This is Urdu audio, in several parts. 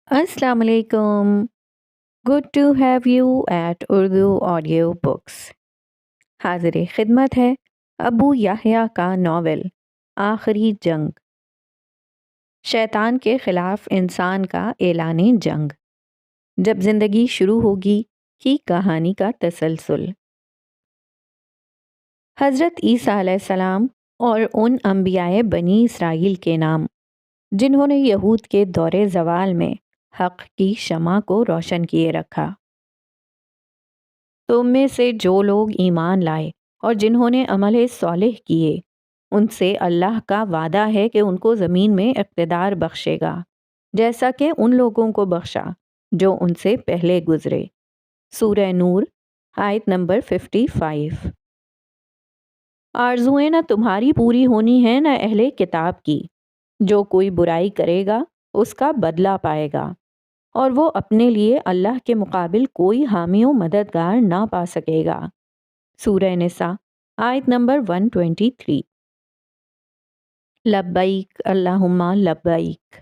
السلام علیکم. Good to have you at Urdu audio books. حاضر خدمت ہے ابو یحییٰ کا ناول آخری جنگ. شیطان کے خلاف انسان کا اعلان جنگ. جب زندگی شروع ہوگی کی کہانی کا تسلسل. حضرت عیسیٰ علیہ السلام اور ان انبیاء بنی اسرائیل کے نام جنہوں نے یہود کے دور زوال میں حق کی شمع کو روشن کیے رکھا. تم میں سے جو لوگ ایمان لائے اور جنہوں نے عمل صالح کیے ان سے اللہ کا وعدہ ہے کہ ان کو زمین میں اقتدار بخشے گا جیسا کہ ان لوگوں کو بخشا جو ان سے پہلے گزرے. سورہ نور آیت نمبر 55. آرزوئیں نہ تمہاری پوری ہونی ہیں نہ اہل کتاب کی. جو کوئی برائی کرے گا اس کا بدلہ پائے گا اور وہ اپنے لیے اللہ کے مقابل کوئی حامی و مددگار نہ پا سکے گا. سورہ نساء آیت نمبر 123. لبیک اللہم لبیک.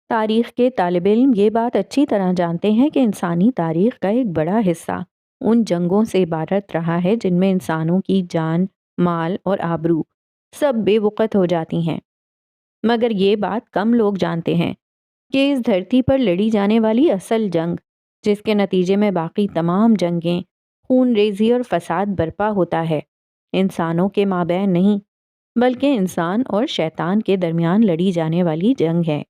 تاریخ کے طالب علم یہ بات اچھی طرح جانتے ہیں کہ انسانی تاریخ کا ایک بڑا حصہ ان جنگوں سے عبارت رہا ہے جن میں انسانوں کی جان، مال اور آبرو سب بے وقت ہو جاتی ہیں. مگر یہ بات کم لوگ جانتے ہیں کہ اس دھرتی پر لڑی جانے والی اصل جنگ جس کے نتیجے میں باقی تمام جنگیں، خون ریزی اور فساد برپا ہوتا ہے، انسانوں کے مابین نہیں بلکہ انسان اور شیطان کے درمیان لڑی جانے والی جنگ ہے.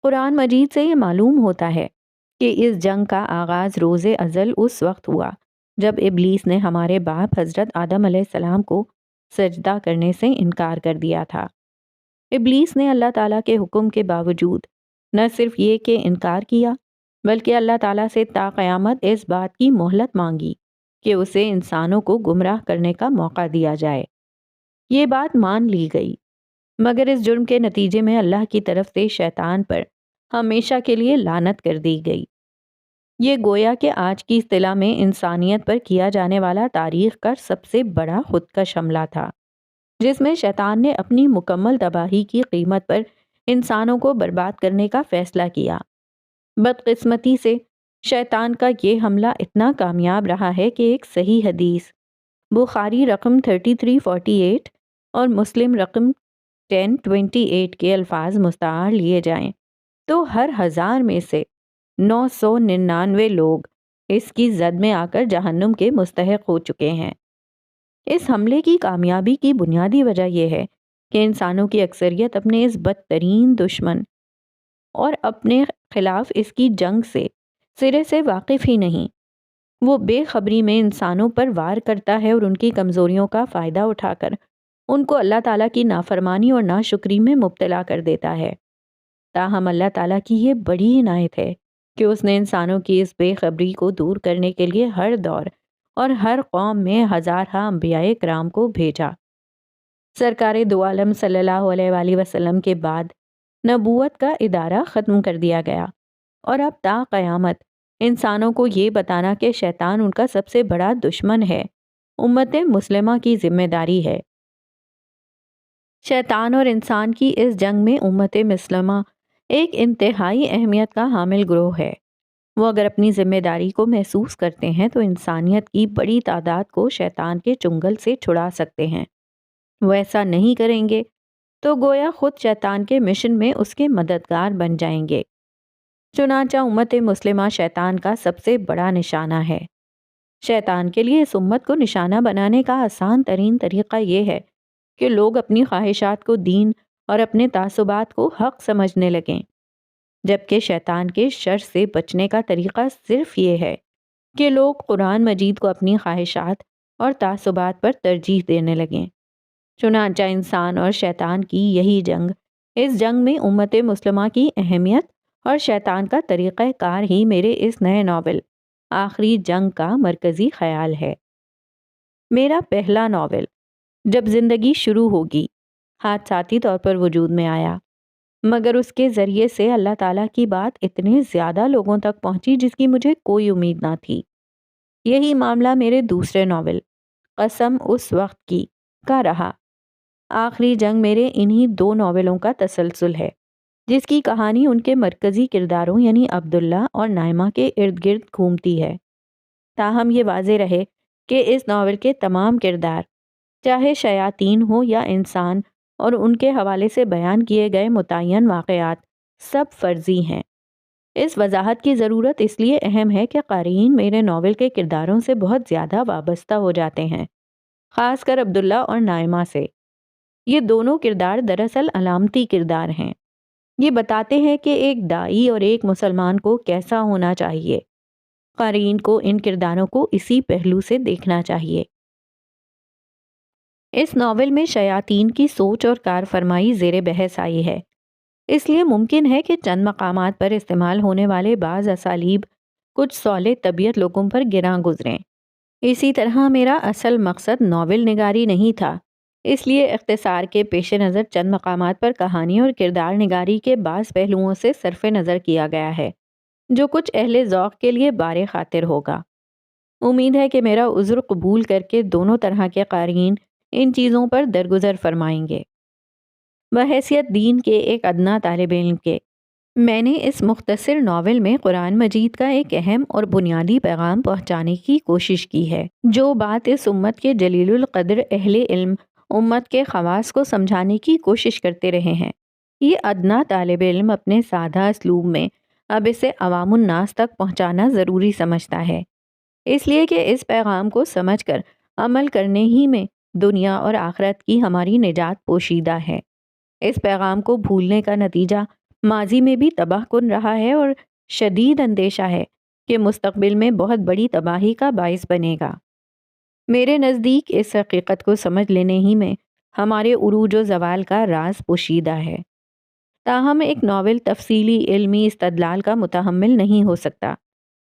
قرآن مجید سے یہ معلوم ہوتا ہے کہ اس جنگ کا آغاز روز ازل اس وقت ہوا جب ابلیس نے ہمارے باپ حضرت آدم علیہ السلام کو سجدہ کرنے سے انکار کر دیا تھا. ابلیس نے اللہ تعالیٰ کے حکم کے باوجود نہ صرف یہ کہ انکار کیا بلکہ اللہ تعالیٰ سے تا قیامت اس بات کی مہلت مانگی کہ اسے انسانوں کو گمراہ کرنے کا موقع دیا جائے. یہ بات مان لی گئی مگر اس جرم کے نتیجے میں اللہ کی طرف سے شیطان پر ہمیشہ کے لیے لعنت کر دی گئی. یہ گویا کہ آج کی اصطلاح میں انسانیت پر کیا جانے والا تاریخ کا سب سے بڑا خودکش حملہ تھا جس میں شیطان نے اپنی مکمل تباہی کی قیمت پر انسانوں کو برباد کرنے کا فیصلہ کیا. بدقسمتی سے شیطان کا یہ حملہ اتنا کامیاب رہا ہے کہ ایک صحیح حدیث بخاری رقم 3348 اور مسلم رقم 1028 کے الفاظ مستعار لیے جائیں تو ہر 1000 میں سے 999 لوگ اس کی زد میں آ کر جہنم کے مستحق ہو چکے ہیں. اس حملے کی کامیابی کی بنیادی وجہ یہ ہے کہ انسانوں کی اکثریت اپنے اس بدترین دشمن اور اپنے خلاف اس کی جنگ سے سرے سے واقف ہی نہیں. وہ بے خبری میں انسانوں پر وار کرتا ہے اور ان کی کمزوریوں کا فائدہ اٹھا کر ان کو اللہ تعالیٰ کی نافرمانی اور ناشکری میں مبتلا کر دیتا ہے. تاہم اللہ تعالیٰ کی یہ بڑی عنایت ہے کہ اس نے انسانوں کی اس بے خبری کو دور کرنے کے لیے ہر دور اور ہر قوم میں ہزارہ انبیاء کرام کو بھیجا. سرکار دو عالم صلی اللہ علیہ وآلہ وسلم کے بعد نبوت کا ادارہ ختم کر دیا گیا اور اب تا قیامت انسانوں کو یہ بتانا کہ شیطان ان کا سب سے بڑا دشمن ہے امت مسلمہ کی ذمہ داری ہے. شیطان اور انسان کی اس جنگ میں امت مسلمہ ایک انتہائی اہمیت کا حامل گروہ ہے. وہ اگر اپنی ذمہ داری کو محسوس کرتے ہیں تو انسانیت کی بڑی تعداد کو شیطان کے چنگل سے چھڑا سکتے ہیں. وہ ایسا نہیں کریں گے تو گویا خود شیطان کے مشن میں اس کے مددگار بن جائیں گے. چنانچہ امت مسلمہ شیطان کا سب سے بڑا نشانہ ہے. شیطان کے لیے اس امت کو نشانہ بنانے کا آسان ترین طریقہ یہ ہے کہ لوگ اپنی خواہشات کو دین اور اپنے تعصبات کو حق سمجھنے لگیں، جبکہ شیطان کے شر سے بچنے کا طریقہ صرف یہ ہے کہ لوگ قرآن مجید کو اپنی خواہشات اور تعصبات پر ترجیح دینے لگیں. چنانچہ انسان اور شیطان کی یہی جنگ، اس جنگ میں امت مسلمہ کی اہمیت اور شیطان کا طریقہ کار ہی میرے اس نئے ناول آخری جنگ کا مرکزی خیال ہے. میرا پہلا ناول جب زندگی شروع ہوگی حادثاتی طور پر وجود میں آیا، مگر اس کے ذریعے سے اللہ تعالیٰ کی بات اتنے زیادہ لوگوں تک پہنچی جس کی مجھے کوئی امید نہ تھی. یہی معاملہ میرے دوسرے ناول قسم اس وقت کی کا رہا. آخری جنگ میرے انہی 2 ناولوں کا تسلسل ہے جس کی کہانی ان کے مرکزی کرداروں یعنی عبداللہ اور نائمہ کے ارد گرد گھومتی ہے۔ تاہم یہ واضح رہے کہ اس ناول کے تمام کردار، چاہے شیاطین ہو یا انسان، اور ان کے حوالے سے بیان کیے گئے متعین واقعات سب فرضی ہیں۔ اس وضاحت کی ضرورت اس لیے اہم ہے کہ قارئین میرے ناول کے کرداروں سے بہت زیادہ وابستہ ہو جاتے ہیں، خاص کر عبداللہ اور نائمہ سے۔ یہ دونوں کردار دراصل علامتی کردار ہیں۔ یہ بتاتے ہیں کہ ایک داعی اور ایک مسلمان کو کیسا ہونا چاہیے۔ قارئین کو ان کرداروں کو اسی پہلو سے دیکھنا چاہیے۔ اس ناول میں شیاطین کی سوچ اور کار فرمائی زیر بحث آئی ہے، اس لیے ممکن ہے کہ چند مقامات پر استعمال ہونے والے بعض اسالیب کچھ صالح طبیعت لوگوں پر گراں گزریں۔ اسی طرح میرا اصل مقصد ناول نگاری نہیں تھا، اس لیے اختصار کے پیش نظر چند مقامات پر کہانی اور کردار نگاری کے بعض پہلوؤں سے صرف نظر کیا گیا ہے، جو کچھ اہل ذوق کے لیے بار خاطر ہوگا۔ امید ہے کہ میرا عذر قبول کر کے دونوں طرح کے قارئین ان چیزوں پر درگزر فرمائیں گے۔ بحیثیت دین کے ایک ادنا طالب علم کے، میں نے اس مختصر ناول میں قرآن مجید کا ایک اہم اور بنیادی پیغام پہنچانے کی کوشش کی ہے، جو بات اس امت کے جلیل القدر اہل علم امت کے خواص کو سمجھانے کی کوشش کرتے رہے ہیں۔ یہ ادنا طالب علم اپنے سادہ اسلوب میں اب اسے عوام الناس تک پہنچانا ضروری سمجھتا ہے، اس لیے کہ اس پیغام کو سمجھ کر عمل کرنے ہی میں دنیا اور آخرت کی ہماری نجات پوشیدہ ہے۔ اس پیغام کو بھولنے کا نتیجہ ماضی میں بھی تباہ کن رہا ہے اور شدید اندیشہ ہے کہ مستقبل میں بہت بڑی تباہی کا باعث بنے گا۔ میرے نزدیک اس حقیقت کو سمجھ لینے ہی میں ہمارے عروج و زوال کا راز پوشیدہ ہے۔ تاہم ایک ناول تفصیلی علمی استدلال کا متحمل نہیں ہو سکتا،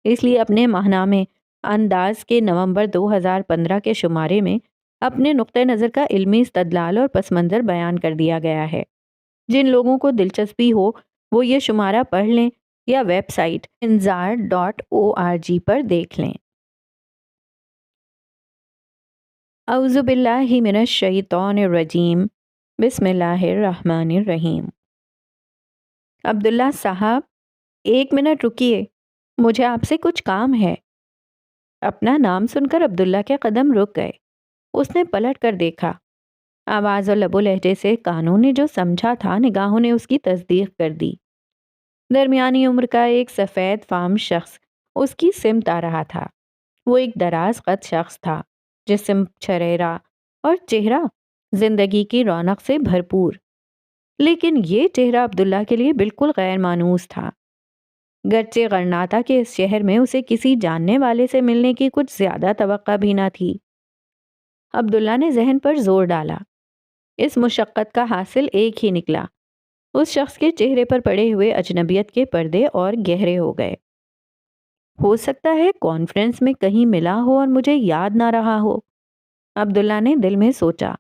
اس لیے اپنے ماہنامے انداز کے نومبر 2015 کے شمارے میں اپنے نقطۂ نظر کا علمی استدلال اور پس منظر بیان کر دیا گیا ہے۔ جن لوگوں کو دلچسپی ہو وہ یہ شمارہ پڑھ لیں یا ویب سائٹ انذار.org پر دیکھ لیں۔ اعوذ باللہ من الشیطان الرجیم، بسم اللہ الرحمن الرحیم۔ عبداللہ صاحب، 1 منٹ رکیے، مجھے آپ سے کچھ کام ہے۔ اپنا نام سن کر عبداللہ کے قدم رک گئے۔ اس نے پلٹ کر دیکھا۔ آواز اور لب و لہجے سے کانوں نے جو سمجھا تھا، نگاہوں نے اس کی تصدیق کر دی۔ درمیانی عمر کا ایک سفید فام شخص اس کی سمت آ رہا تھا۔ وہ ایک دراز قد شخص تھا، جسم چھریرا اور چہرہ زندگی کی رونق سے بھرپور، لیکن یہ چہرہ عبداللہ کے لیے بالکل غیر مانوس تھا۔ گرچہ غرناطہ کے اس شہر میں اسے کسی جاننے والے سے ملنے کی کچھ زیادہ توقع بھی نہ تھی۔ عبداللہ نے ذہن پر زور ڈالا۔ اس مشقت کا حاصل ایک ہی نکلا۔ اس شخص کے چہرے پر پڑے ہوئے اجنبیت کے پردے اور گہرے ہو گئے۔ ہو سکتا ہے کانفرنس میں کہیں ملا ہو اور مجھے یاد نہ رہا ہو، عبداللہ نے دل میں سوچا۔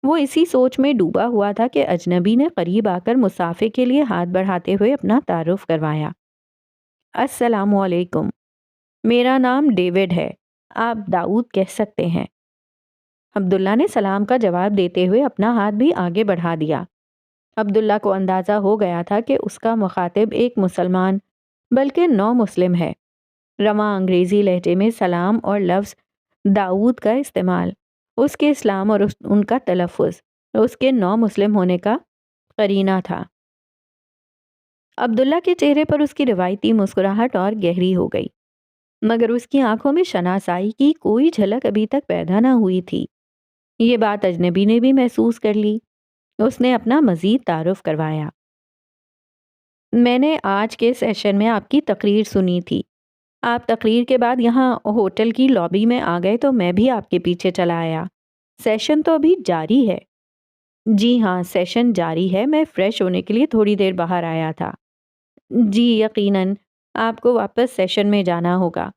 وہ اسی سوچ میں ڈوبا ہوا تھا کہ اجنبی نے قریب آ کر مسافے کے لیے ہاتھ بڑھاتے ہوئے اپنا تعارف کروایا۔ السلام علیکم، میرا نام ڈیوڈ ہے، آپ داؤد کہہ سکتے ہیں۔ عبداللہ نے سلام کا جواب دیتے ہوئے اپنا ہاتھ بھی آگے بڑھا دیا۔ عبداللہ کو اندازہ ہو گیا تھا کہ اس کا مخاطب ایک مسلمان بلکہ نو مسلم ہے۔ رواں انگریزی لہجے میں سلام اور لفظ داؤد کا استعمال اس کے اسلام اور ان کا تلفظ اس کے نو مسلم ہونے کا قرینہ تھا۔ عبداللہ کے چہرے پر اس کی روایتی مسکراہٹ اور گہری ہو گئی، مگر اس کی آنکھوں میں شناسائی کی کوئی جھلک ابھی تک پیدا نہ ہوئی تھی۔ یہ بات اجنبی نے بھی محسوس کر لی۔ اس نے اپنا مزید تعارف کروایا۔ میں نے آج کے سیشن میں آپ کی تقریر سنی تھی۔ آپ تقریر کے بعد یہاں ہوٹل کی لابی میں آ گئے تو میں بھی آپ کے پیچھے چلا آیا۔ سیشن تو ابھی جاری ہے۔ جی ہاں، سیشن جاری ہے، میں فریش ہونے کے لیے تھوڑی دیر باہر آیا تھا۔ جی یقیناً آپ کو واپس سیشن میں جانا ہوگا،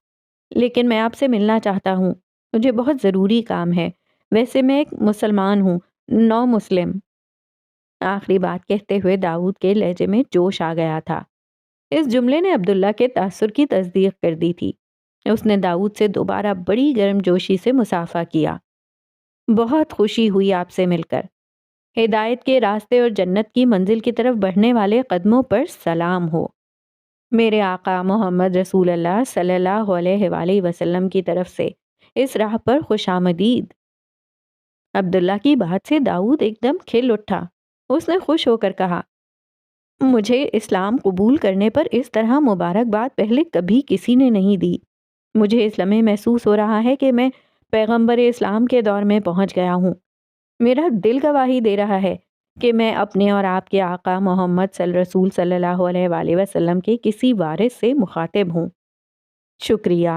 لیکن میں آپ سے ملنا چاہتا ہوں، مجھے بہت ضروری کام ہے۔ ویسے میں ایک مسلمان ہوں، نو مسلم۔ آخری بات کہتے ہوئے داؤد کے لہجے میں جوش آ گیا تھا۔ اس جملے نے عبداللہ کے تاثر کی تصدیق کر دی تھی۔ اس نے داؤد سے دوبارہ بڑی گرم جوشی سے مصافحہ کیا۔ بہت خوشی ہوئی آپ سے مل کر۔ ہدایت کے راستے اور جنت کی منزل کی طرف بڑھنے والے قدموں پر سلام ہو۔ میرے آقا محمد رسول اللہ صلی اللہ علیہ وآلہ وسلم کی طرف سے اس راہ پر خوش آمدید۔ عبداللہ کی بات سے داؤد ایک دم کھل اٹھا۔ اس نے خوش ہو کر کہا، مجھے اسلام قبول کرنے پر اس طرح مبارکباد پہلے کبھی کسی نے نہیں دی۔ مجھے اس لمحے محسوس ہو رہا ہے کہ میں پیغمبر اسلام کے دور میں پہنچ گیا ہوں۔ میرا دل گواہی دے رہا ہے کہ میں اپنے اور آپ کے آقا محمد رسول صلی اللہ علیہ وآلہ وسلم کے کسی وارث سے مخاطب ہوں۔ شکریہ،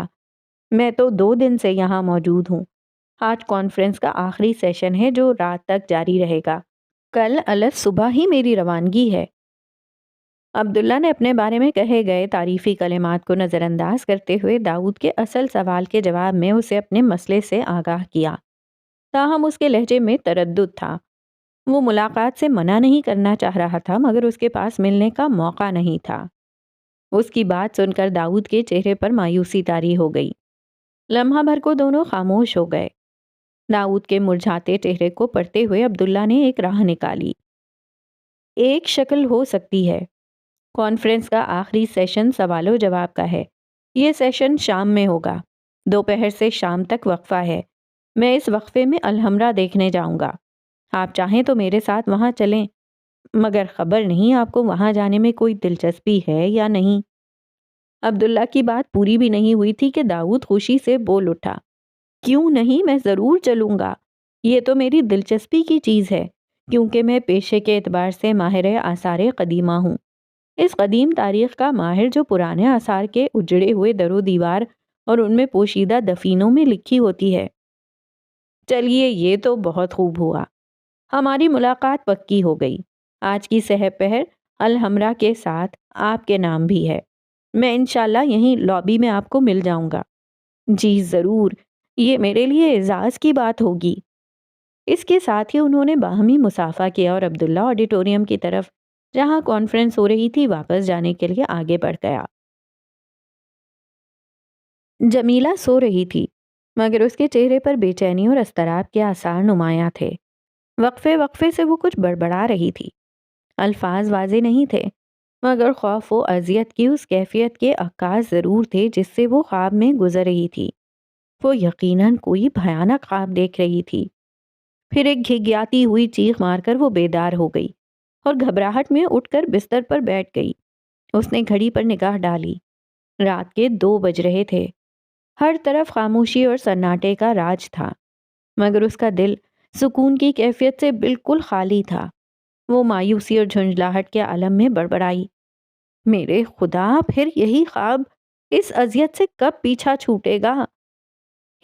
میں تو 2 دن سے یہاں موجود ہوں۔ آج کانفرنس کا آخری سیشن ہے جو رات تک جاری رہے گا۔ کل الگ صبح ہی میری روانگی ہے۔ عبداللہ نے اپنے بارے میں کہے گئے تعریفی کلمات کو نظر انداز کرتے ہوئے داؤد کے اصل سوال کے جواب میں اسے اپنے مسئلے سے آگاہ کیا۔ تاہم اس کے لہجے میں تردد تھا۔ وہ ملاقات سے منع نہیں کرنا چاہ رہا تھا مگر اس کے پاس ملنے کا موقع نہیں تھا۔ اس کی بات سن کر داؤد کے چہرے پر مایوسی طاری ہو گئی۔ لمحہ بھر کو دونوں خاموش ہو گئے۔ داؤد کے مرجھاتے چہرے کو پڑھتے ہوئے عبداللہ نے ایک راہ نکالی۔ ایک شکل ہو سکتی ہے۔ کانفرنس کا آخری سیشن سوال و جواب کا ہے۔ یہ سیشن شام میں ہوگا۔ دوپہر سے شام تک وقفہ ہے۔ میں اس وقفے میں الحمرا دیکھنے جاؤں گا۔ آپ چاہیں تو میرے ساتھ وہاں چلیں، مگر خبر نہیں آپ کو وہاں جانے میں کوئی دلچسپی ہے یا نہیں۔ عبداللہ کی بات پوری بھی نہیں ہوئی تھی کہ داؤد خوشی سے بول اٹھا، کیوں نہیں، میں ضرور چلوں گا۔ یہ تو میری دلچسپی کی چیز ہے کیونکہ میں پیشے کے اعتبار سے ماہر آثار قدیمہ ہوں۔ اس قدیم تاریخ کا ماہر جو پرانے آثار کے اجڑے ہوئے در و دیوار اور ان میں پوشیدہ دفینوں میں لکھی ہوتی ہے۔ چلیے، یہ تو بہت خوب ہوا۔ ہماری ملاقات پکی ہو گئی۔ آج کی سحر پہر الحمرا کے ساتھ آپ کے نام بھی ہے۔ میں انشاءاللہ یہیں لابی میں آپ کو مل جاؤں گا۔ جی ضرور، یہ میرے لیے اعزاز کی بات ہوگی۔ اس کے ساتھ ہی انہوں نے باہمی مصافحہ کیا اور عبداللہ آڈیٹوریم کی طرف جہاں کانفرنس ہو رہی تھی واپس جانے کے لیے آگے بڑھ گیا۔ جمیلہ سو رہی تھی مگر اس کے چہرے پر بے چینی اور اضطراب کے آثار نمایاں تھے۔ وقفے وقفے سے وہ کچھ بڑبڑا رہی تھی۔ الفاظ واضح نہیں تھے مگر خوف و اذیت کی اس کیفیت کے عکاس ضرور تھے جس سے وہ خواب میں گزر رہی تھی۔ وہ یقیناً کوئی بھیانک خواب دیکھ رہی تھی۔ پھر ایک گھگیاتی ہوئی چیخ مار کر وہ بیدار ہو گئی اور گھبراہٹ میں اٹھ کر بستر پر بیٹھ گئی۔ اس نے گھڑی پر نگاہ ڈالی۔ رات کے 2 بج رہے تھے۔ ہر طرف خاموشی اور سناٹے کا راج تھا مگر اس کا دل سکون کی کیفیت سے بالکل خالی تھا۔ وہ مایوسی اور جھنجھلاہٹ کے عالم میں بڑبڑائی، میرے خدا، پھر یہی خواب، اس اذیت سے کب پیچھا چھوٹے گا؟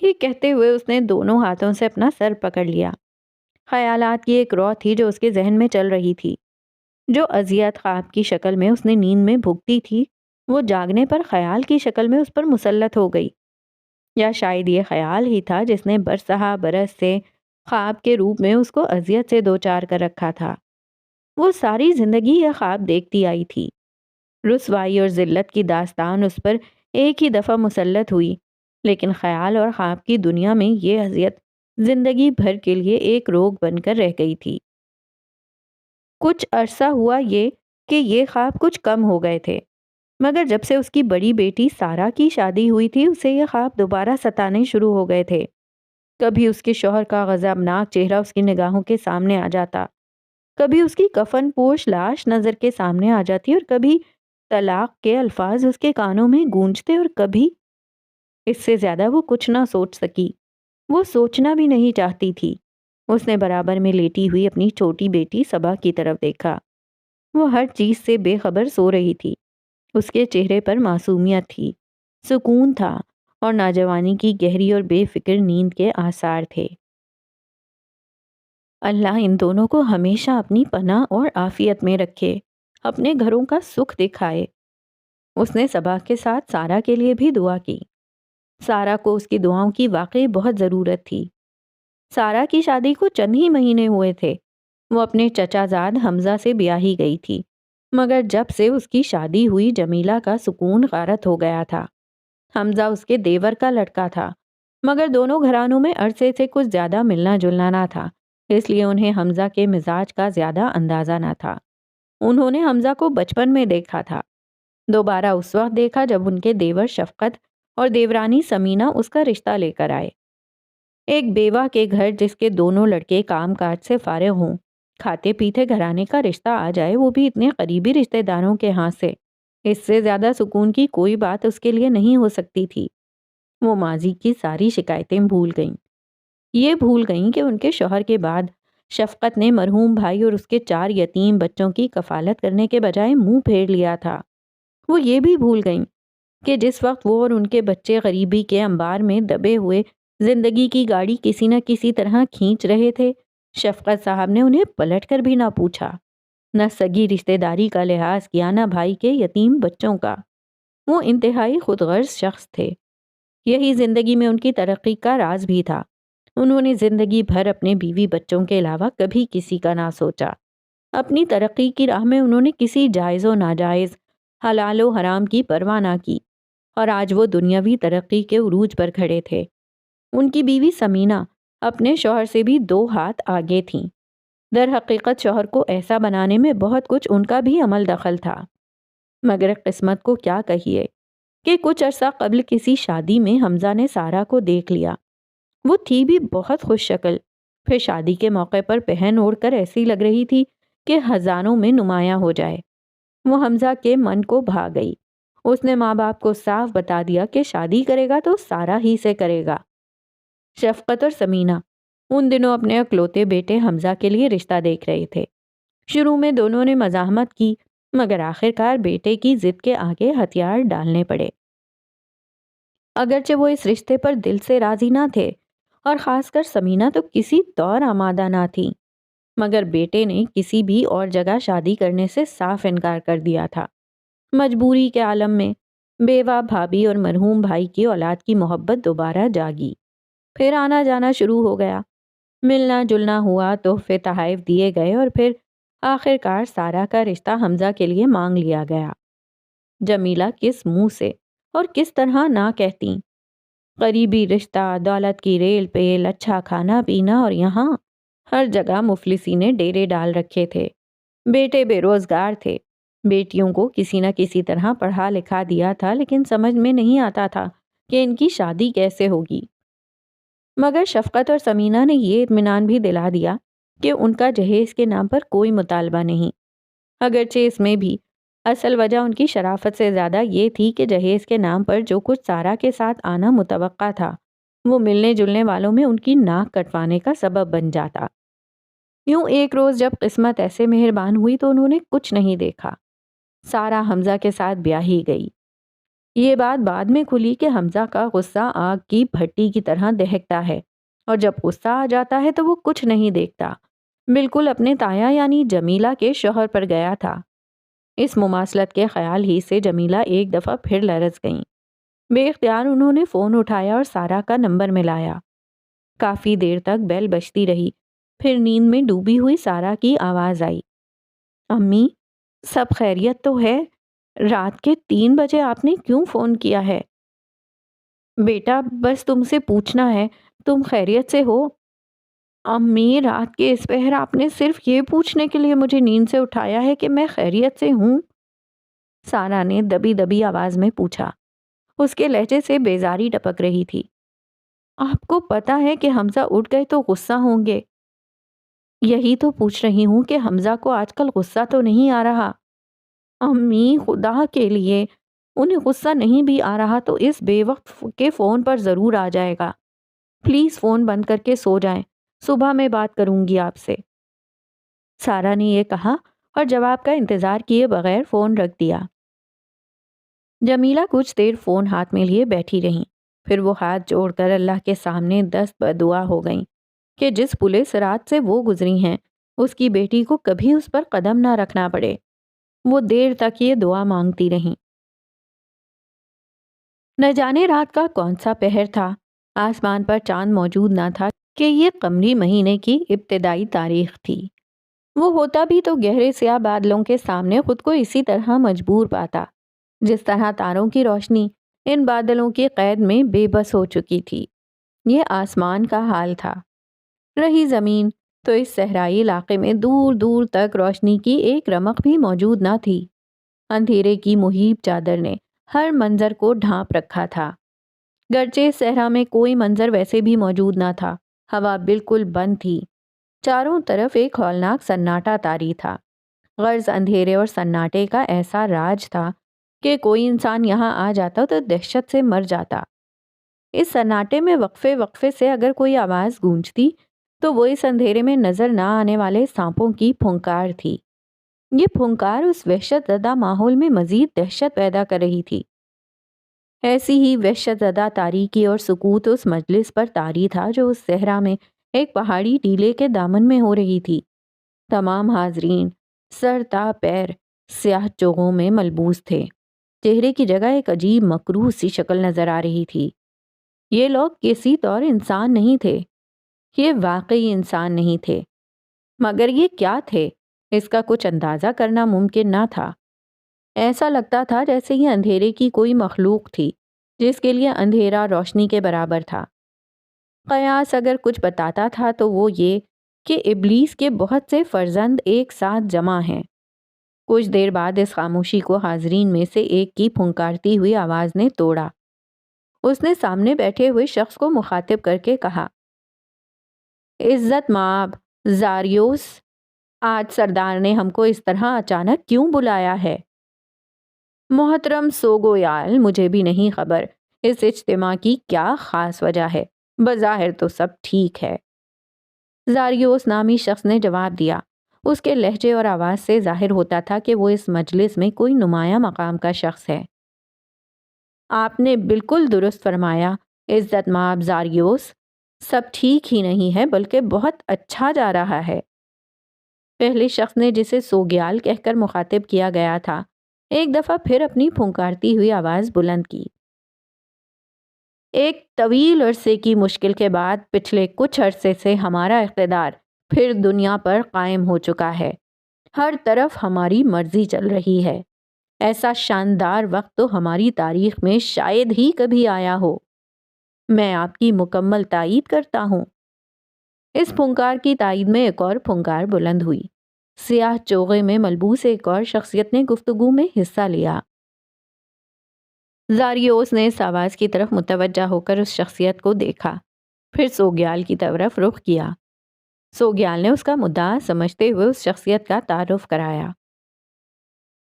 یہ کہتے ہوئے اس نے دونوں ہاتھوں سے اپنا سر پکڑ لیا۔ خیالات کی ایک رو تھی جو اس کے ذہن میں چل رہی تھی۔ جو اذیت خواب کی شکل میں اس نے نیند میں بھگتی تھی وہ جاگنے پر خیال کی شکل میں اس پر مسلط ہو گئی، یا شاید یہ خیال ہی تھا جس نے برسہا برس سے خواب کے روپ میں اس کو اذیت سے دوچار کر رکھا تھا۔ وہ ساری زندگی یہ خواب دیکھتی آئی تھی۔ رسوائی اور ذلت کی داستان اس پر ایک ہی دفعہ مسلط ہوئی، لیکن خیال اور خواب کی دنیا میں یہ اذیت زندگی بھر کے لیے ایک روگ بن کر رہ گئی تھی۔ کچھ عرصہ ہوا کہ یہ خواب کچھ کم ہو گئے تھے، مگر جب سے اس کی بڑی بیٹی سارا کی شادی ہوئی تھی اسے یہ خواب دوبارہ ستانے شروع ہو گئے تھے۔ کبھی اس کے شوہر کا غضبناک چہرہ اس کی نگاہوں کے سامنے آ جاتا، کبھی اس کی کفن پوش لاش نظر کے سامنے آ جاتی، اور کبھی طلاق کے الفاظ اس کے کانوں میں گونجتے، اور کبھی اس سے زیادہ وہ کچھ نہ سوچ سکی۔ وہ سوچنا بھی نہیں چاہتی تھی۔ اس نے برابر میں لیٹی ہوئی اپنی چھوٹی بیٹی صبا کی طرف دیکھا۔ وہ ہر چیز سے بے خبر سو رہی تھی۔ اس کے چہرے پر معصومیت تھی، سکون تھا، اور نوجوانی کی گہری اور بے فکر نیند کے آثار تھے۔ اللہ ان دونوں کو ہمیشہ اپنی پناہ اور عافیت میں رکھے، اپنے گھروں کا سکھ دکھائے۔ اس نے صبا کے ساتھ سارا کے لیے بھی دعا کی۔ سارا کو اس کی دعاؤں کی واقعی بہت ضرورت تھی۔ سارا کی شادی کو چند ہی مہینے ہوئے تھے۔ وہ اپنے چچا زاد حمزہ سے بیاہی گئی تھی، مگر جب سے اس کی شادی ہوئی جمیلہ کا سکون غارت ہو گیا تھا۔ حمزہ اس کے دیور کا لڑکا تھا، مگر دونوں گھرانوں میں عرصے سے کچھ زیادہ ملنا جلنا نہ تھا، اس لیے انہیں حمزہ کے مزاج کا زیادہ اندازہ نہ تھا۔ انہوں نے حمزہ کو بچپن میں دیکھا تھا، دوبارہ اس وقت دیکھا جب ان کے دیور شفقت اور دیورانی سمینہ اس کا رشتہ لے کر آئے۔ ایک بیوہ کے گھر جس کے دونوں لڑکے کام کاج سے فارغ ہوں، کھاتے پیتے گھرانے کا رشتہ آ جائے، وہ بھی اتنے قریبی رشتہ داروں کے ہاں سے، اس سے زیادہ سکون کی کوئی بات اس کے لیے نہیں ہو سکتی تھی۔ وہ ماضی کی ساری شکایتیں بھول گئیں۔ یہ بھول گئیں کہ ان کے شوہر کے بعد شفقت نے مرحوم بھائی اور اس کے 4 یتیم بچوں کی کفالت کرنے کے بجائے منہ پھیر لیا تھا۔ وہ یہ بھی بھول گئیں کہ جس وقت وہ اور ان کے بچے غریبی کے انبار میں دبے ہوئے زندگی کی گاڑی کسی نہ کسی طرح کھینچ رہے تھے، شفقت صاحب نے انہیں پلٹ کر بھی نہ پوچھا، نہ سگی رشتہ داری کا لحاظ کیا، نہ بھائی کے یتیم بچوں کا۔ وہ انتہائی خود غرض شخص تھے۔ یہی زندگی میں ان کی ترقی کا راز بھی تھا۔ انہوں نے زندگی بھر اپنے بیوی بچوں کے علاوہ کبھی کسی کا نہ سوچا۔ اپنی ترقی کی راہ میں انہوں نے کسی جائز و ناجائز، حلال و حرام کی پرواہ نہ کی، اور آج وہ دنیاوی ترقی کے عروج پر کھڑے تھے۔ ان کی بیوی سمینہ اپنے شوہر سے بھی 2 ہاتھ آگے تھیں۔ در حقیقت شوہر کو ایسا بنانے میں بہت کچھ ان کا بھی عمل دخل تھا، مگر قسمت کو کیا کہیے کہ کچھ عرصہ قبل کسی شادی میں حمزہ نے سارہ کو دیکھ لیا۔ وہ تھی بھی بہت خوش شکل، پھر شادی کے موقع پر پہن اوڑھ کر ایسی لگ رہی تھی کہ ہزاروں میں نمایاں ہو جائے۔ وہ حمزہ کے من کو بھا گئی۔ اس نے ماں باپ کو صاف بتا دیا کہ شادی کرے گا تو سارہ ہی سے کرے گا۔ شفقت اور سمینہ ان دنوں اپنے اکلوتے بیٹے حمزہ کے لیے رشتہ دیکھ رہے تھے۔ شروع میں دونوں نے مزاحمت کی، مگر آخرکار بیٹے کی ضد کے آگے ہتھیار ڈالنے پڑے۔ اگرچہ وہ اس رشتے پر دل سے راضی نہ تھے، اور خاص کر سمینہ تو کسی طور آمادہ نہ تھی، مگر بیٹے نے کسی بھی اور جگہ شادی کرنے سے صاف انکار کر دیا تھا۔ مجبوری کے عالم میں بیوہ بھابھی اور مرحوم بھائی کی اولاد کی محبت دوبارہ جاگی، پھر آنا جانا شروع ہو گیا، ملنا جلنا ہوا، تحفے تحائف دیے گئے، اور پھر آخرکار سارہ کا رشتہ حمزہ کے لیے مانگ لیا گیا۔ جمیلہ کس منہ سے اور کس طرح نہ کہتی؟ قریبی رشتہ، دولت کی ریل پیل، اچھا کھانا پینا، اور یہاں ہر جگہ مفلسی نے ڈیرے ڈال رکھے تھے۔ بیٹے بے روزگار تھے، بیٹیوں کو کسی نہ کسی طرح پڑھا لکھا دیا تھا، لیکن سمجھ میں نہیں آتا تھا کہ ان کی شادی کیسے ہوگی۔ مگر شفقت اور سمینہ نے یہ اطمینان بھی دلا دیا کہ ان کا جہیز کے نام پر کوئی مطالبہ نہیں، اگرچہ اس میں بھی اصل وجہ ان کی شرافت سے زیادہ یہ تھی کہ جہیز کے نام پر جو کچھ سارہ کے ساتھ آنا متوقع تھا، وہ ملنے جلنے والوں میں ان کی ناک کٹوانے کا سبب بن جاتا۔ یوں ایک روز جب قسمت ایسے مہربان ہوئی تو انہوں نے کچھ نہیں دیکھا، سارہ حمزہ کے ساتھ بیاہی گئی۔ یہ بات بعد میں کھلی کہ حمزہ کا غصہ آگ کی بھٹی کی طرح دہکتا ہے، اور جب غصہ آ جاتا ہے تو وہ کچھ نہیں دیکھتا، بالکل اپنے تایا یعنی جمیلہ کے شوہر پر گیا تھا۔ اس مماثلت کے خیال ہی سے جمیلہ ایک دفعہ پھر لرز گئیں۔ بے اختیار انہوں نے فون اٹھایا اور سارہ کا نمبر ملایا۔ کافی دیر تک بیل بجتی رہی، پھر نیند میں ڈوبی ہوئی سارہ کی آواز آئی، امی سب خیریت تو ہے؟ رات کے 3 بجے آپ نے کیوں فون کیا ہے؟ بیٹا بس تم سے پوچھنا ہے، تم خیریت سے ہو؟ امی رات کے اس پہر آپ نے صرف یہ پوچھنے کے لیے مجھے نیند سے اٹھایا ہے کہ میں خیریت سے ہوں؟ سارہ نے دبی دبی آواز میں پوچھا۔ اس کے لہجے سے بیزاری ٹپک رہی تھی۔ آپ کو پتا ہے کہ حمزہ اٹھ گئے تو غصہ ہوں گے۔ یہی تو پوچھ رہی ہوں کہ حمزہ کو آج کل غصہ تو نہیں آ رہا؟ امی خدا کے لیے، انہیں غصہ نہیں بھی آ رہا تو اس بے وقت کے فون پر ضرور آ جائے گا۔ پلیز فون بند کر کے سو جائیں، صبح میں بات کروں گی آپ سے۔ سارہ نے یہ کہا اور جواب کا انتظار کیے بغیر فون رکھ دیا۔ جمیلہ کچھ دیر فون ہاتھ میں لیے بیٹھی رہیں، پھر وہ ہاتھ جوڑ کر اللہ کے سامنے دست بدعا ہو گئیں کہ جس پلے صراط سے وہ گزری ہیں اس کی بیٹی کو کبھی اس پر قدم نہ رکھنا پڑے۔ وہ دیر تک یہ دعا مانگتی رہیں۔ نہ جانے رات کا کون سا پہر تھا، آسمان پر چاند موجود نہ تھا کہ یہ قمری مہینے کی ابتدائی تاریخ تھی۔ وہ ہوتا بھی تو گہرے سیاہ بادلوں کے سامنے خود کو اسی طرح مجبور پاتا جس طرح تاروں کی روشنی ان بادلوں کی قید میں بے بس ہو چکی تھی۔ یہ آسمان کا حال تھا۔ رہی زمین، تو اس صحرائی علاقے میں دور دور تک روشنی کی ایک رمق بھی موجود نہ تھی۔ اندھیرے کی مہیب چادر نے ہر منظر کو ڈھانپ رکھا تھا۔ گرچہ اس صحرا میں کوئی منظر ویسے بھی موجود نہ تھا، ہوا بالکل بند تھی، چاروں طرف ایک ہولناک سناٹا طاری تھا۔ غرض اندھیرے اور سناٹے کا ایسا راج تھا کہ کوئی انسان یہاں آ جاتا تو دہشت سے مر جاتا۔ اس سناٹے میں وقفے وقفے سے اگر کوئی آواز گونجتی تو وہ اس اندھیرے میں نظر نہ آنے والے سانپوں کی پھنکار تھی۔ یہ پھنکار اس وحشت زدہ ماحول میں مزید دہشت پیدا کر رہی تھی۔ ایسی ہی وحشت زدہ تاریکی اور سکوت اس مجلس پر طاری تھا جو اس صحرا میں ایک پہاڑی ٹیلے کے دامن میں ہو رہی تھی۔ تمام حاضرین سر تا پیر سیاہ چوغوں میں ملبوس تھے۔ چہرے کی جگہ ایک عجیب مکروہ سی شکل نظر آ رہی تھی۔ یہ لوگ کسی طور انسان نہیں تھے، یہ واقعی انسان نہیں تھے، مگر یہ کیا تھے اس کا کچھ اندازہ کرنا ممکن نہ تھا۔ ایسا لگتا تھا جیسے یہ اندھیرے کی کوئی مخلوق تھی جس کے لیے اندھیرا روشنی کے برابر تھا۔ قیاس اگر کچھ بتاتا تھا تو وہ یہ کہ ابلیس کے بہت سے فرزند ایک ساتھ جمع ہیں۔ کچھ دیر بعد اس خاموشی کو حاضرین میں سے ایک کی پھنکارتی ہوئی آواز نے توڑا۔ اس نے سامنے بیٹھے ہوئے شخص کو مخاطب کر کے کہا، عزت مآب زاریوس، آج سردار نے ہم کو اس طرح اچانک کیوں بلایا ہے؟ محترم سوگویال، مجھے بھی نہیں خبر اس اجتماع کی کیا خاص وجہ ہے، بظاہر تو سب ٹھیک ہے، زاریوس نامی شخص نے جواب دیا۔ اس کے لہجے اور آواز سے ظاہر ہوتا تھا کہ وہ اس مجلس میں کوئی نمایاں مقام کا شخص ہے۔ آپ نے بالکل درست فرمایا عزت مآب زاریوس، سب ٹھیک ہی نہیں ہے بلکہ بہت اچھا جا رہا ہے۔ پہلے شخص نے جسے سوگیال کہہ کر مخاطب کیا گیا تھا ایک دفعہ پھر اپنی پھنکارتی ہوئی آواز بلند کی۔ ایک طویل عرصے کی مشکل کے بعد پچھلے کچھ عرصے سے ہمارا اقتدار پھر دنیا پر قائم ہو چکا ہے۔ ہر طرف ہماری مرضی چل رہی ہے۔ ایسا شاندار وقت تو ہماری تاریخ میں شاید ہی کبھی آیا ہو۔ میں آپ کی مکمل تائید کرتا ہوں۔ اس پھنکار کی تائید میں ایک اور پھنکار بلند ہوئی۔ سیاہ چوغے میں ملبوس ایک اور شخصیت نے گفتگو میں حصہ لیا۔ زاریوس نے اس آواز کی طرف متوجہ ہو کر اس شخصیت کو دیکھا، پھر سوگیال کی طرف رخ کیا۔ سوگیال نے اس کا مدعا سمجھتے ہوئے اس شخصیت کا تعارف کرایا۔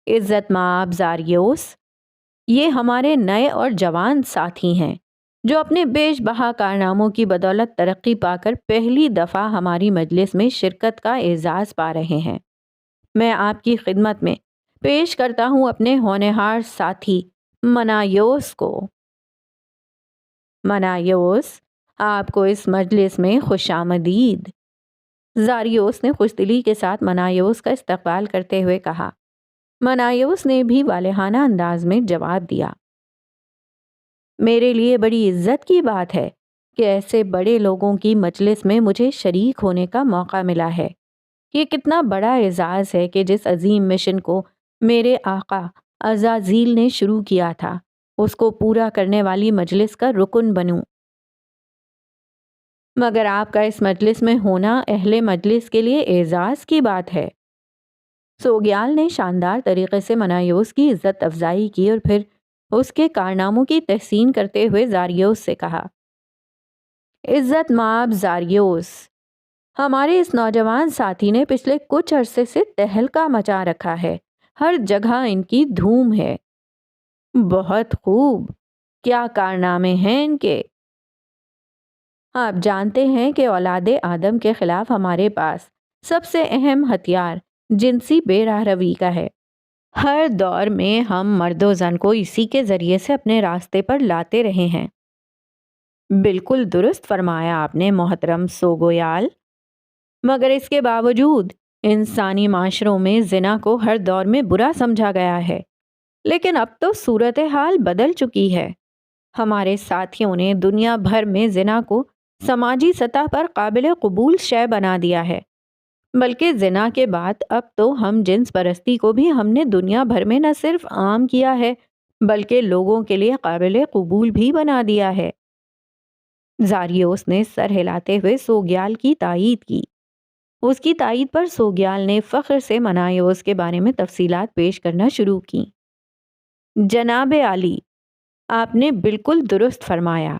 عزت مآب زاریوس، یہ ہمارے نئے اور جوان ساتھی ہیں جو اپنے بیش بہا کارناموں کی بدولت ترقی پا کر پہلی دفعہ ہماری مجلس میں شرکت کا اعزاز پا رہے ہیں۔ میں آپ کی خدمت میں پیش کرتا ہوں اپنے ہونہار ساتھی منایوس کو۔ منایوس، آپ کو اس مجلس میں خوش آمدید۔ زاریوس نے خوش دلی کے ساتھ منایوس کا استقبال کرتے ہوئے کہا۔ منایوس نے بھی والہانہ انداز میں جواب دیا، میرے لیے بڑی عزت کی بات ہے کہ ایسے بڑے لوگوں کی مجلس میں مجھے شریک ہونے کا موقع ملا ہے۔ یہ کتنا بڑا اعزاز ہے کہ جس عظیم مشن کو میرے آقا عزازیل نے شروع کیا تھا اس کو پورا کرنے والی مجلس کا رکن بنوں۔ مگر آپ کا اس مجلس میں ہونا اہل مجلس کے لیے اعزاز کی بات ہے۔ سوگیال نے شاندار طریقے سے منایوس کی عزت افزائی کی اور پھر اس کے کارناموں کی تحسین کرتے ہوئے زاریوس سے کہا، عزت مآب زاریوس، ہمارے اس نوجوان ساتھی نے پچھلے کچھ عرصے سے تہلکہ مچا رکھا ہے، ہر جگہ ان کی دھوم ہے۔ بہت خوب، کیا کارنامے ہیں ان کے؟ آپ جانتے ہیں کہ اولاد آدم کے خلاف ہمارے پاس سب سے اہم ہتھیار جنسی بے راہ روی کا ہے۔ ہر دور میں ہم مرد و زن کو اسی کے ذریعے سے اپنے راستے پر لاتے رہے ہیں۔ بالکل درست فرمایا آپ نے محترم سوگویال، مگر اس کے باوجود انسانی معاشروں میں زنا کو ہر دور میں برا سمجھا گیا ہے۔ لیکن اب تو صورتحال بدل چکی ہے۔ ہمارے ساتھیوں نے دنیا بھر میں زنا کو سماجی سطح پر قابل قبول شے بنا دیا ہے، بلکہ زنا کے بعد اب تو ہم جنس پرستی کو بھی ہم نے دنیا بھر میں نہ صرف عام کیا ہے بلکہ لوگوں کے لیے قابل قبول بھی بنا دیا ہے۔ زاریوس نے سر ہلاتے ہوئے سوگیال کی تائید کی۔ اس کی تائید پر سوگیال نے فخر سے منایوس کے بارے میں تفصیلات پیش کرنا شروع کی۔ جناب عالی، آپ نے بالکل درست فرمایا۔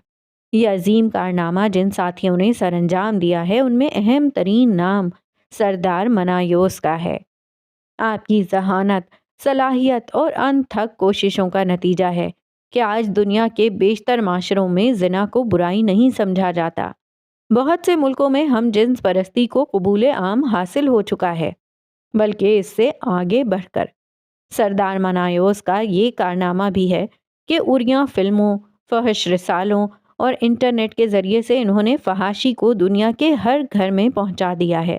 یہ عظیم کارنامہ جن ساتھیوں نے سر انجام دیا ہے ان میں اہم ترین نام سردار منایوس کا ہے۔ آپ کی ذہانت، صلاحیت اور انتھک کوششوں کا نتیجہ ہے کہ آج دنیا کے بیشتر معاشروں میں زنا کو برائی نہیں سمجھا جاتا۔ بہت سے ملکوں میں ہم جنس پرستی کو قبول عام حاصل ہو چکا ہے، بلکہ اس سے آگے بڑھ کر سردار منایوس کا یہ کارنامہ بھی ہے کہ اریاں فلموں، فحش رسالوں اور انٹرنیٹ کے ذریعے سے انہوں نے فحاشی کو دنیا کے ہر گھر میں پہنچا دیا ہے۔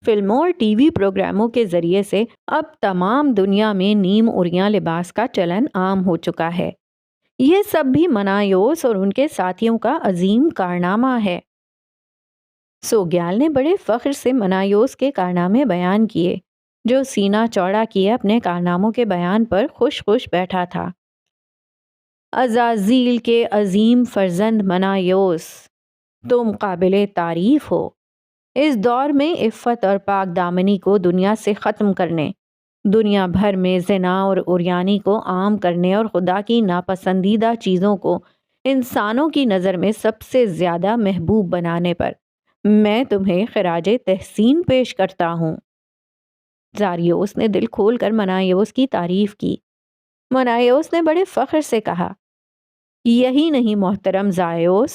فلموں اور ٹی وی پروگراموں کے ذریعے سے اب تمام دنیا میں نیم اریاں لباس کا چلن عام ہو چکا ہے۔ یہ سب بھی منایوس اور ان کے ساتھیوں کا عظیم کارنامہ ہے۔ سوگیال نے بڑے فخر سے منایوس کے کارنامے بیان کیے، جو سینہ چوڑا کیے اپنے کارناموں کے بیان پر خوش خوش بیٹھا تھا۔ عزازیل کے عظیم فرزند منایوس، تم قابل تعریف ہو۔ اس دور میں عفت اور پاک دامنی کو دنیا سے ختم کرنے، دنیا بھر میں زنا اور عریانی کو عام کرنے اور خدا کی ناپسندیدہ چیزوں کو انسانوں کی نظر میں سب سے زیادہ محبوب بنانے پر میں تمہیں خراج تحسین پیش کرتا ہوں۔ زاریوس نے دل کھول کر منایوس کی تعریف کی۔ منایوس نے بڑے فخر سے کہا، یہی نہیں محترم زایوس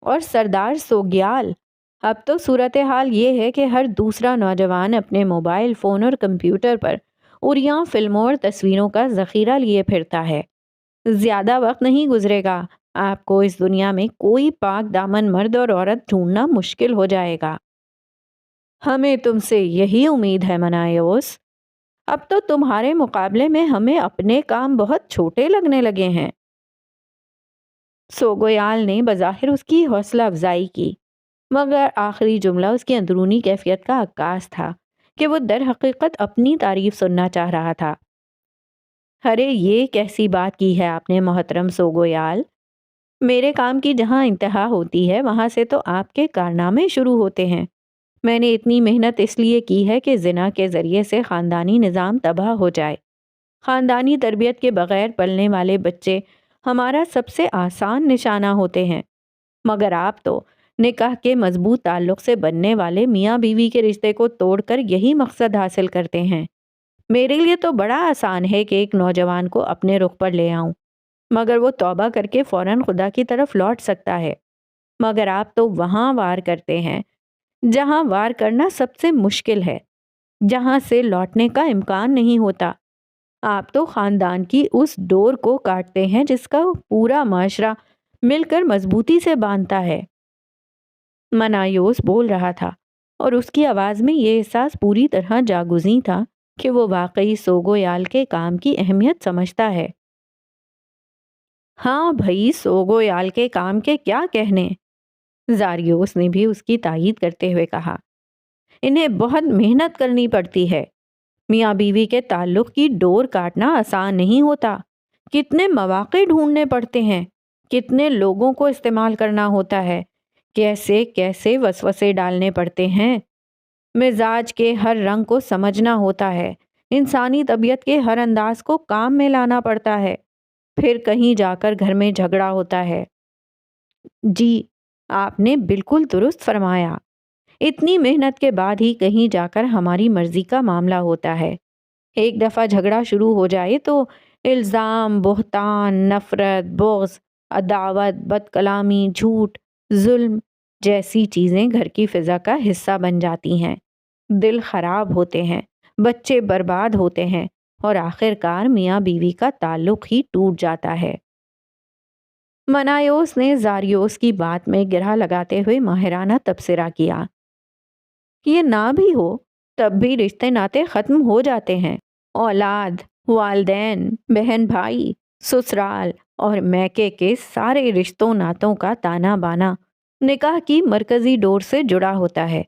اور سردار سوگیال، اب تو صورتحال یہ ہے کہ ہر دوسرا نوجوان اپنے موبائل فون اور کمپیوٹر پر اریاں فلموں اور تصویروں کا ذخیرہ لیے پھرتا ہے۔ زیادہ وقت نہیں گزرے گا، آپ کو اس دنیا میں کوئی پاک دامن مرد اور عورت ڈھونڈنا مشکل ہو جائے گا۔ ہمیں تم سے یہی امید ہے منایوس۔ اب تو تمہارے مقابلے میں ہمیں اپنے کام بہت چھوٹے لگنے لگے ہیں۔ سوگیال نے بظاہر اس کی حوصلہ افزائی کی، مگر آخری جملہ اس کی اندرونی کیفیت کا عکاس تھا کہ وہ در حقیقت اپنی تعریف سننا چاہ رہا تھا۔ ارے یہ کیسی بات کی ہے آپ نے محترم سوگیال؟ میرے کام کی جہاں انتہا ہوتی ہے وہاں سے تو آپ کے کارنامے شروع ہوتے ہیں۔ میں نے اتنی محنت اس لیے کی ہے کہ زنا کے ذریعے سے خاندانی نظام تباہ ہو جائے۔ خاندانی تربیت کے بغیر پلنے والے بچے ہمارا سب سے آسان نشانہ ہوتے ہیں، مگر آپ تو نکاح کے مضبوط تعلق سے بننے والے میاں بیوی کے رشتے کو توڑ کر یہی مقصد حاصل کرتے ہیں۔ میرے لیے تو بڑا آسان ہے کہ ایک نوجوان کو اپنے رخ پر لے آؤں، مگر وہ توبہ کر کے فوراً خدا کی طرف لوٹ سکتا ہے، مگر آپ تو وہاں وار کرتے ہیں جہاں وار کرنا سب سے مشکل ہے، جہاں سے لوٹنے کا امکان نہیں ہوتا۔ آپ تو خاندان کی اس ڈور کو کاٹتے ہیں جس کا پورا معاشرہ مل کر مضبوطی سے باندھتا ہے۔ منایوس بول رہا تھا اور اس کی آواز میں یہ احساس پوری طرح جاگزیں تھا کہ وہ واقعی سوگیال کے کام کی اہمیت سمجھتا ہے۔ ہاں بھائی، سوگیال کے کام کے کیا کہنے؟ زاریوس نے بھی اس کی تائید کرتے ہوئے کہا، انہیں بہت محنت کرنی پڑتی ہے۔ میاں بیوی کے تعلق کی ڈور کاٹنا آسان نہیں ہوتا۔ کتنے مواقع ڈھونڈنے پڑتے ہیں، کتنے لوگوں کو استعمال کرنا ہوتا ہے، کیسے کیسے وسوسے ڈالنے پڑتے ہیں۔ مزاج کے ہر رنگ کو سمجھنا ہوتا ہے، انسانی طبیعت کے ہر انداز کو کام میں لانا پڑتا ہے، پھر کہیں جا کر گھر میں جھگڑا ہوتا ہے۔ جی، آپ نے بالکل درست فرمایا۔ اتنی محنت کے بعد ہی کہیں جا کر ہماری مرضی کا معاملہ ہوتا ہے۔ ایک دفعہ جھگڑا شروع ہو جائے تو الزام، بہتان، نفرت، بغض، عداوت، بد کلامی، جھوٹ، ظلم جیسی چیزیں گھر کی فضا کا حصہ بن جاتی ہیں۔ دل خراب ہوتے ہیں، بچے برباد ہوتے ہیں اور آخر کار میاں بیوی کا تعلق ہی ٹوٹ جاتا ہے۔ منایوس نے زاریوس کی بات میں گرہ لگاتے ہوئے ماہرانہ تبصرہ کیا، یہ نہ بھی ہو تب بھی رشتے ناتے ختم ہو جاتے ہیں۔ اولاد، والدین، بہن بھائی، سسرال اور میکے کے سارے رشتوں ناتوں کا تانا بانا نکاح کی مرکزی ڈور سے جڑا ہوتا ہے۔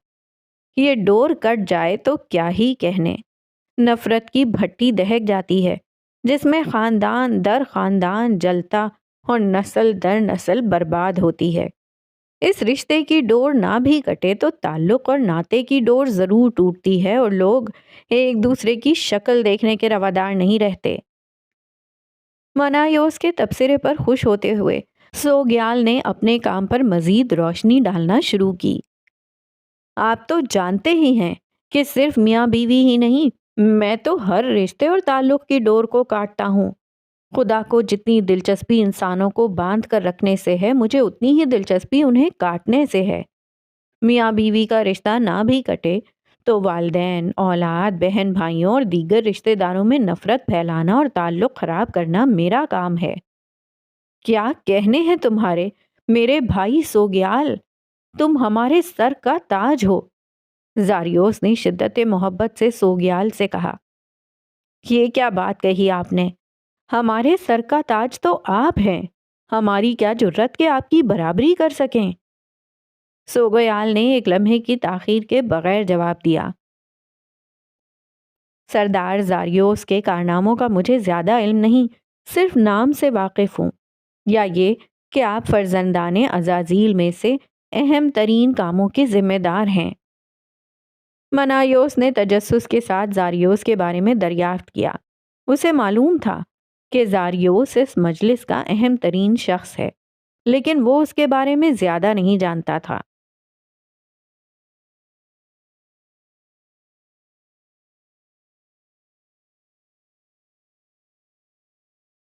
یہ ڈور کٹ جائے تو کیا ہی کہنے، نفرت کی بھٹی دہک جاتی ہے جس میں خاندان در خاندان جلتا اور نسل در نسل برباد ہوتی ہے۔ اس رشتے کی ڈور نہ بھی کٹے تو تعلق اور ناطے کی ڈور ضرور ٹوٹتی ہے، اور لوگ ایک دوسرے کی شکل دیکھنے کے روادار نہیں رہتے۔ منایوس کے تبصرے پر خوش ہوتے ہوئے سوگیال نے اپنے کام پر مزید روشنی ڈالنا شروع کی۔ آپ تو جانتے ہی ہیں کہ صرف میاں بیوی ہی نہیں، میں تو ہر رشتے اور تعلق کی ڈور کو کاٹتا ہوں۔ خدا کو جتنی دلچسپی انسانوں کو باندھ کر رکھنے سے ہے، مجھے اتنی ہی دلچسپی انہیں کاٹنے سے ہے۔ میاں بیوی کا رشتہ نہ بھی کٹے تو والدین، اولاد، بہن بھائیوں اور دیگر رشتہ داروں میں نفرت پھیلانا اور تعلق خراب کرنا میرا کام ہے۔ کیا کہنے ہیں تمہارے، میرے بھائی سوگیال، تم ہمارے سر کا تاج ہو۔ زاریوس نے شدت محبت سے سوگیال سے کہا، یہ کیا بات کہی آپ نے؟ ہمارے سر کا تاج تو آپ ہیں، ہماری کیا جرت کہ آپ کی برابری کر سکیں؟ سوگیال نے ایک لمحے کی تاخیر کے بغیر جواب دیا، سردار زاریوس کے کارناموں کا مجھے زیادہ علم نہیں، صرف نام سے واقف ہوں، یا یہ کہ آپ فرزندان عزازیل میں سے اہم ترین کاموں کے ذمہ دار ہیں۔ منایوس نے تجسس کے ساتھ زاریوس کے بارے میں دریافت کیا۔ اسے معلوم تھا کہ زاریوس اس مجلس کا اہم ترین شخص ہے، لیکن وہ اس کے بارے میں زیادہ نہیں جانتا تھا۔